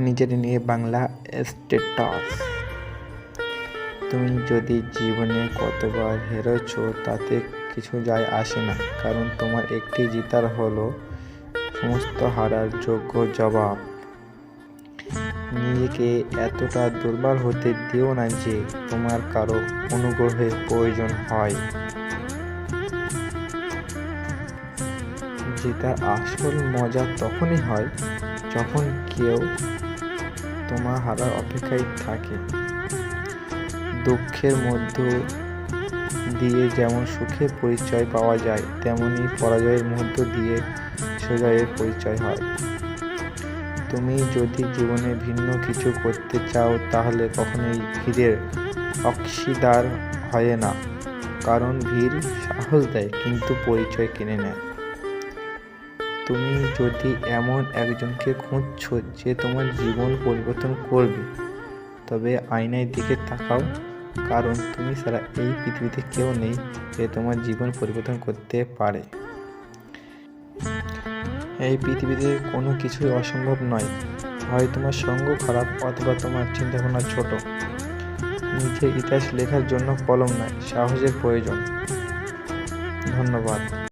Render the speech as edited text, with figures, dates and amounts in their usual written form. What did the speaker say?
নিজের নিয়ে বাংলা স্ট্যাটাস। তুমি যদি জীবনে কতবার হেরেছ তাতে কিছু যায় আসে না, কারণ তোমার একটি জিতার হলো সমস্ত হারার যোগ্য জবাব। নিজেকে এতটা দুর্বল হতে দিও না যে তোমার কারো অনুগ্রহের প্রয়োজন হয়। জেতার আসল মজা তখনই হয় যখন কেউ তোমার হারার অপেক্ষায় থাকে। দুঃখের মধ্য দিয়ে যেমন সুখের পরিচয় পাওয়া যায়, তেমনি পরাজয়ের মধ্য দিয়ে সুজয়ের পরিচয় হয়। তুমি যদি জীবনে ভিন্ন কিছু করতে চাও তাহলে কখনোই ভিড়ের অংশীদার হয় না, কারণ ভিড় সাহস দেয় কিন্তু পরিচয় কিনে নেয়। তুমি যদি এমন একজনকে খুঁজছো যে তোমার জীবন পরিবর্তন করবে, তবে আয়নার দিকে তাকাও, কারণ তুমি ছাড়া এই পৃথিবীতে কেউ নেই যে তোমার জীবন পরিবর্তন করতে পারে। এই পৃথিবীতে কোনো কিছুই অসম্ভব নয়, হয় তোমার সঙ্গ খারাপ অথবা তোমার চিন্তাভাবনা ছোট। নিজের ইতিহাস লেখার জন্য কলম নয়, সাহসের প্রয়োজন। ধন্যবাদ।